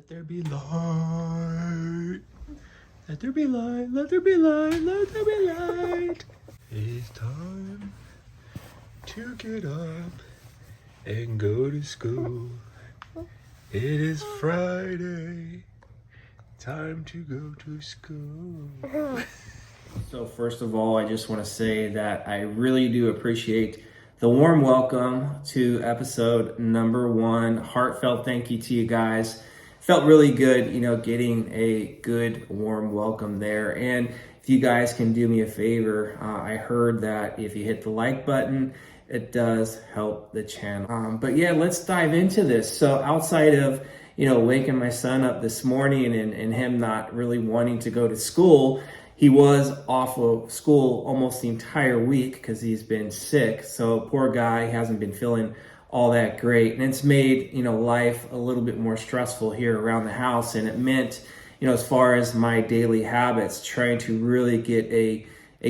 Let there be light. Let there be light. Let there be light. Let there be light. It's time to get up and go to school. It is Friday. Time to go to school. So first of all, I just want to say that I really do appreciate the warm welcome to episode number 1. Heartfelt thank you to you guys. Felt really good, getting a good warm welcome there. And if you guys can do me a favor, I heard that if you hit the like button, it does help the channel. But yeah, let's dive into this. So outside of, waking my son up this morning and him not really wanting to go to school, he was off of school almost the entire week because he's been sick. So poor guy hasn't been feeling all that great. And it's made, life a little bit more stressful here around the house. And it meant, as far as my daily habits, trying to really get a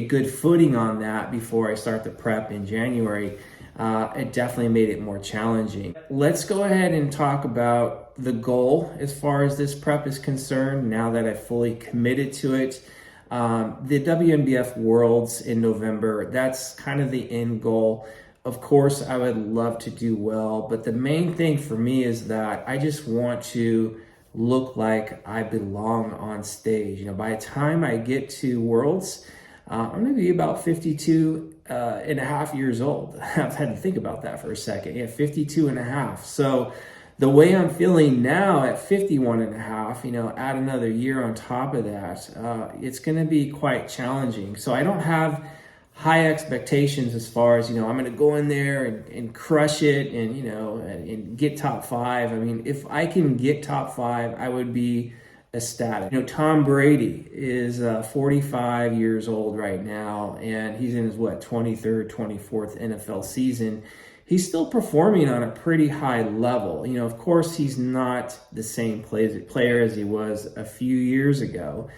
good footing on that before I start the prep in January, it definitely made it more challenging. Let's go ahead and talk about the goal as far as this prep is concerned, now that I've fully committed to it. The WNBF Worlds in November, that's kind of the end goal. Of course, I would love to do well, but the main thing for me is that I just want to look like I belong on stage. By the time I get to Worlds, I'm going to be about 52 and a half years old. I've had to think about that for a second. Yeah, 52 and a half. So the way I'm feeling now at 51 and a half, add another year on top of that, it's going to be quite challenging. So I don't have high expectations as far as, I'm going to go in there and crush it and get top 5. I mean, if I can get top 5, I would be ecstatic. Tom Brady is 45 years old right now, and he's in his, 23rd, 24th NFL season. He's still performing on a pretty high level. Of course, he's not the same player as he was a few years ago,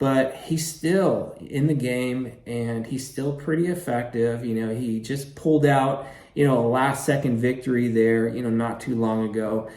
but he's still in the game and he's still pretty effective. He just pulled out, a last second victory there, not too long ago.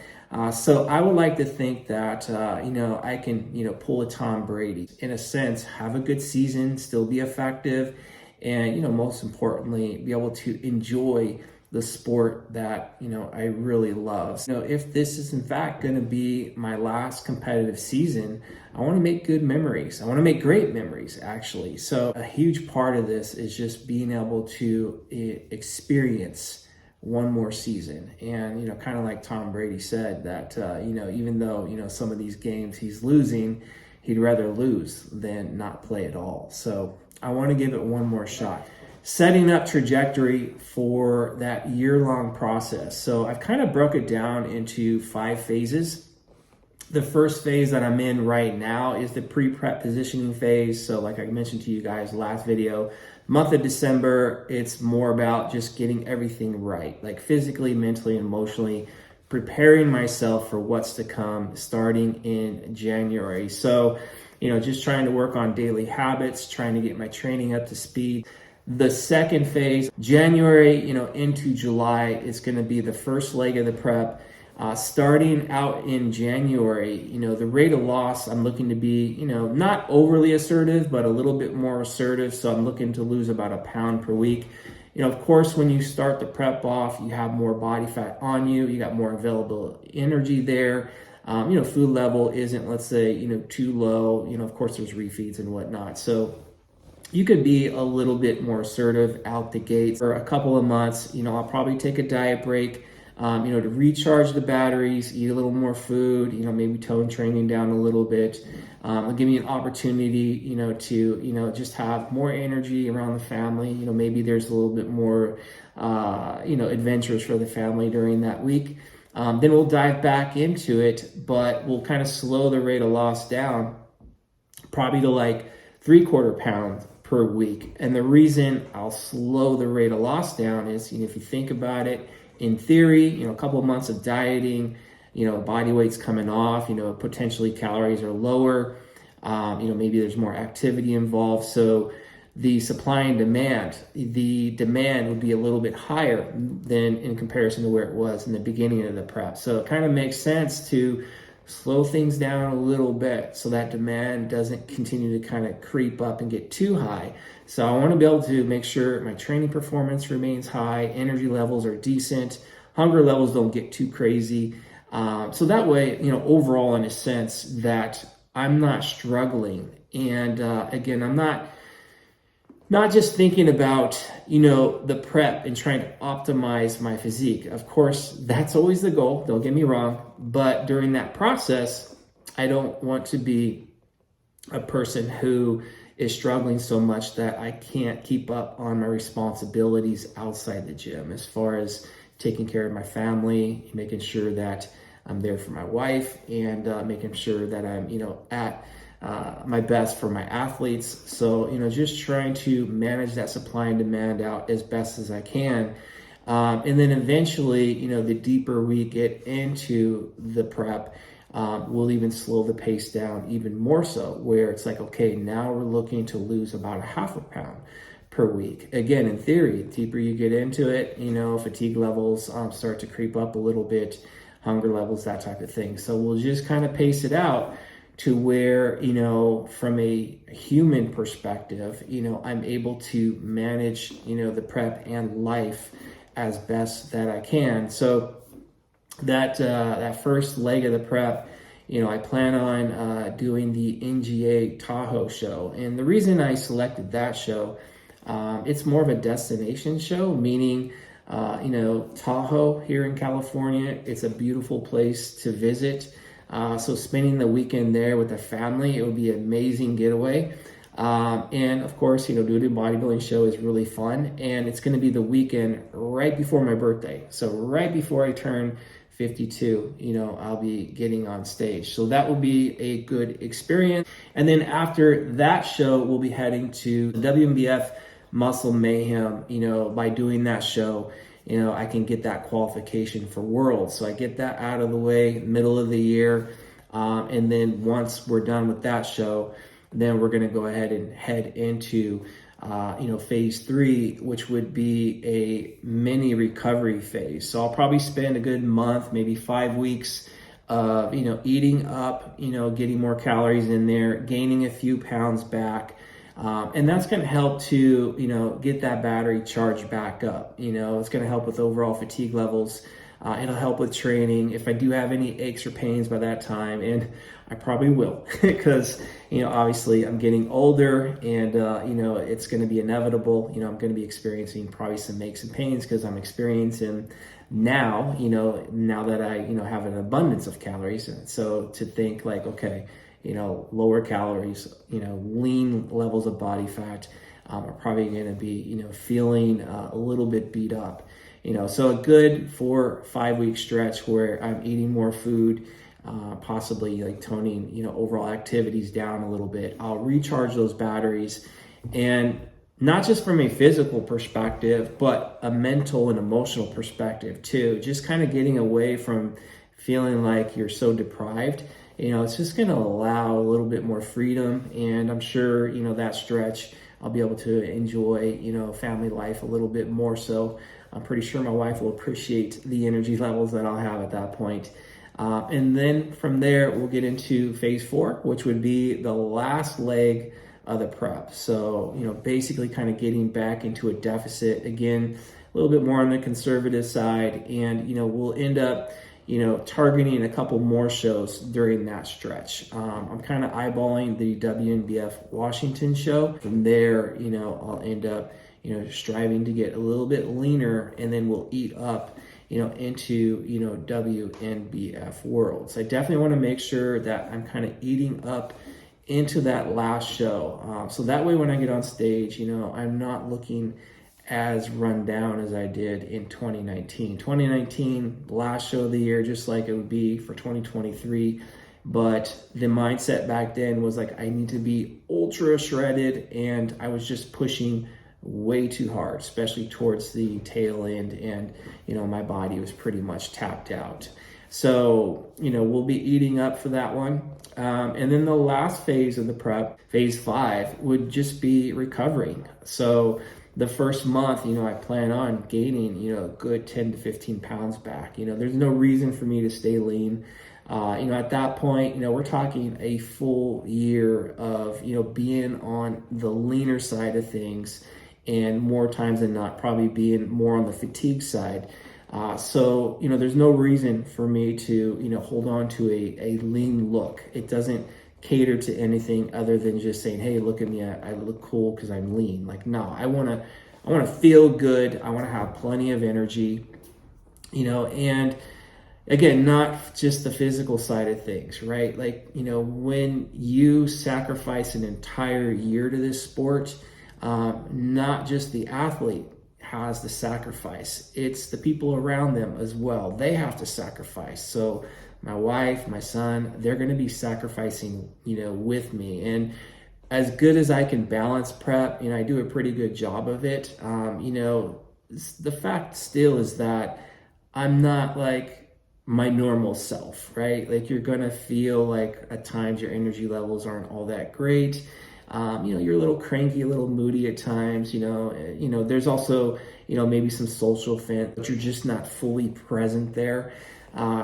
So I would like to think that, I can, pull a Tom Brady, in a sense, have a good season, still be effective, and, most importantly, be able to enjoy the sport that, I really love. If this is in fact going to be my last competitive season, I want to make good memories. I want to make great memories, actually. So a huge part of this is just being able to experience one more season. And, kind of like Tom Brady said that, even though, some of these games he's losing, he'd rather lose than not play at all. So I want to give it one more shot. Setting up trajectory for that year-long process. So I've kind of broke it down into 5 phases. The first phase that I'm in right now is the pre-prep positioning phase. So like I mentioned to you guys last video, month of December, it's more about just getting everything right, like physically, mentally, emotionally, preparing myself for what's to come starting in January. So, just trying to work on daily habits, trying to get my training up to speed. The second phase, January, into July, is going to be the first leg of the prep. Starting out in January, the rate of loss, I'm looking to be, not overly assertive, but a little bit more assertive. So I'm looking to lose about 1 pound per week. Of course, when you start the prep off, you have more body fat on you. You got more available energy there. Food level isn't, let's say, too low. Of course, there's refeeds and whatnot. So you could be a little bit more assertive out the gate for a couple of months. I'll probably take a diet break, to recharge the batteries, eat a little more food, maybe tone training down a little bit. It'll give me an opportunity, to, just have more energy around the family. Maybe there's a little bit more, adventures for the family during that week. Then we'll dive back into it, but we'll kind of slow the rate of loss down, probably to like 3/4 pound per week. And the reason I'll slow the rate of loss down is, if you think about it, in theory, a couple of months of dieting, body weight's coming off, potentially calories are lower, maybe there's more activity involved. So the supply and demand, the demand would be a little bit higher than in comparison to where it was in the beginning of the prep. So it kind of makes sense to slow things down a little bit so that demand doesn't continue to kind of creep up and get too high. So I want to be able to make sure my training performance remains high, energy levels are decent, hunger levels don't get too crazy. So that way, overall, in a sense, that I'm not struggling. And again, I'm not just thinking about, the prep and trying to optimize my physique. Of course, that's always the goal, don't get me wrong. But during that process, I don't want to be a person who is struggling so much that I can't keep up on my responsibilities outside the gym, as far as taking care of my family, making sure that I'm there for my wife, and making sure that I'm, at my best for my athletes. So, just trying to manage that supply and demand out as best as I can. And then eventually, the deeper we get into the prep, we'll even slow the pace down even more so, where it's like, okay, now we're looking to lose about a half a pound per week. Again, in theory, the deeper you get into it, fatigue levels start to creep up a little bit, hunger levels, that type of thing. So we'll just kind of pace it out to where, from a human perspective, I'm able to manage, the prep and life as best that I can. So that first leg of the prep, I plan on doing the NGA Tahoe show. And the reason I selected that show, it's more of a destination show, meaning, Tahoe here in California, it's a beautiful place to visit. So spending the weekend there with the family, it would be an amazing getaway. And of course, doing a bodybuilding show is really fun. And it's going to be the weekend right before my birthday. So right before I turn 52, I'll be getting on stage. So that will be a good experience. And then after that show, we'll be heading to the WMBF Muscle Mayhem. By doing that show, I can get that qualification for Worlds. So I get that out of the way, middle of the year. And then once we're done with that show, then we're going to go ahead and head into, phase 3, which would be a mini recovery phase. So I'll probably spend a good month, maybe 5 weeks of, eating up, getting more calories in there, gaining a few pounds back. And that's going to help to, get that battery charged back up. It's going to help with overall fatigue levels. It'll help with training. If I do have any aches or pains by that time, and I probably will, because, obviously I'm getting older, and, it's going to be inevitable. I'm going to be experiencing probably some aches and pains, because I'm experiencing now, now that I, have an abundance of calories. And so to think like, okay, lower calories, lean levels of body fat are probably going to be, feeling a little bit beat up. So a good 4-5 week stretch where I'm eating more food, possibly like toning, overall activities down a little bit. I'll recharge those batteries, and not just from a physical perspective, but a mental and emotional perspective too. Just kind of getting away from feeling like you're so deprived. It's just going to allow a little bit more freedom, and I'm sure, that stretch I'll be able to enjoy, family life a little bit more. So I'm pretty sure my wife will appreciate the energy levels that I'll have at that point. And then from there, we'll get into phase 4, which would be the last leg of the prep. So, basically kind of getting back into a deficit again, a little bit more on the conservative side. And, we'll end up, targeting a couple more shows during that stretch. I'm kind of eyeballing the WNBF Washington show. From there, I'll end up, striving to get a little bit leaner, and then we'll eat up, into, WNBF Worlds. I definitely want to make sure that I'm kind of eating up into that last show. So that way when I get on stage, I'm not looking as run down as I did in 2019. 2019, last show of the year, just like it would be for 2023. But the mindset back then was like, I need to be ultra shredded, and I was just pushing way too hard, especially towards the tail end, and my body was pretty much tapped out. So we'll be eating up for that one, and then the last phase of the prep, phase 5, would just be recovering. So the first month, I plan on gaining, a good 10 to 15 pounds back. There's no reason for me to stay lean. At that point, we're talking a full year of, being on the leaner side of things, and more times than not, probably being more on the fatigue side. So, there's no reason for me to, hold on to a lean look. It doesn't cater to anything other than just saying, hey, look at me, I look cool because I'm lean. Like, no, I want to feel good. I want to have plenty of energy, and again, not just the physical side of things, right? Like, when you sacrifice an entire year to this sport, not just the athlete has the sacrifice, it's the people around them as well. They have to sacrifice. So my wife, my son, they're going to be sacrificing, with me. And as good as I can balance prep, I do a pretty good job of it. The fact still is that I'm not like my normal self, right? Like, you're gonna feel like at times your energy levels aren't all that great. You're a little cranky, a little moody at times. There's also, maybe some social fan, but you're just not fully present there.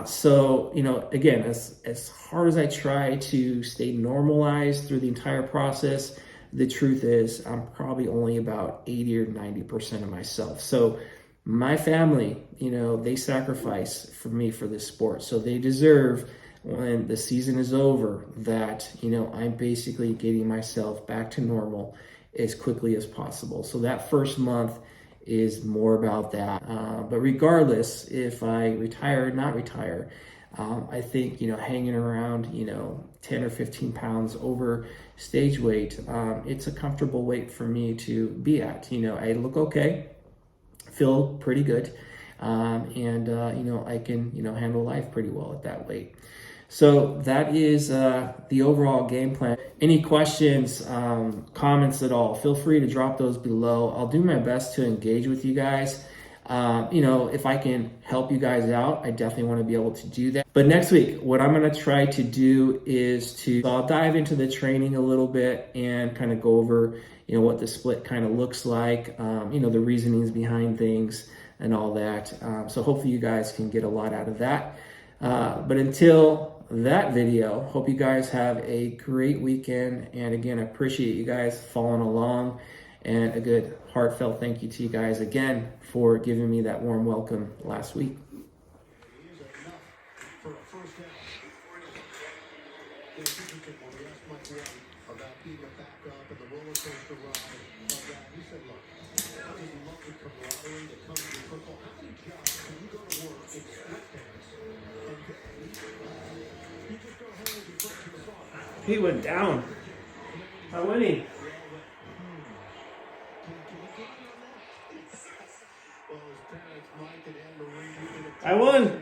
So, again, as hard as I try to stay normalized through the entire process, the truth is I'm probably only about 80 or 90% of myself. So my family, they sacrifice for me for this sport. So they deserve, when the season is over, that, I'm basically getting myself back to normal as quickly as possible. So that first month is more about that. But regardless, if I retire or not retire, I think, hanging around, 10 or 15 pounds over stage weight, it's a comfortable weight for me to be at. I look okay, feel pretty good, and I can handle life pretty well at that weight. So that is the overall game plan. Any questions, comments at all, feel free to drop those below. I'll do my best to engage with you guys. If I can help you guys out, I definitely want to be able to do that. But next week, what I'm going to try to do is I'll dive into the training a little bit and kind of go over, what the split kind of looks like, the reasonings behind things and all that. So hopefully you guys can get a lot out of that. But until that video, hope you guys have a great weekend. And again, I appreciate you guys following along, and a good heartfelt thank you to you guys again for giving me that warm welcome last week. He went down. I'm winning. I won.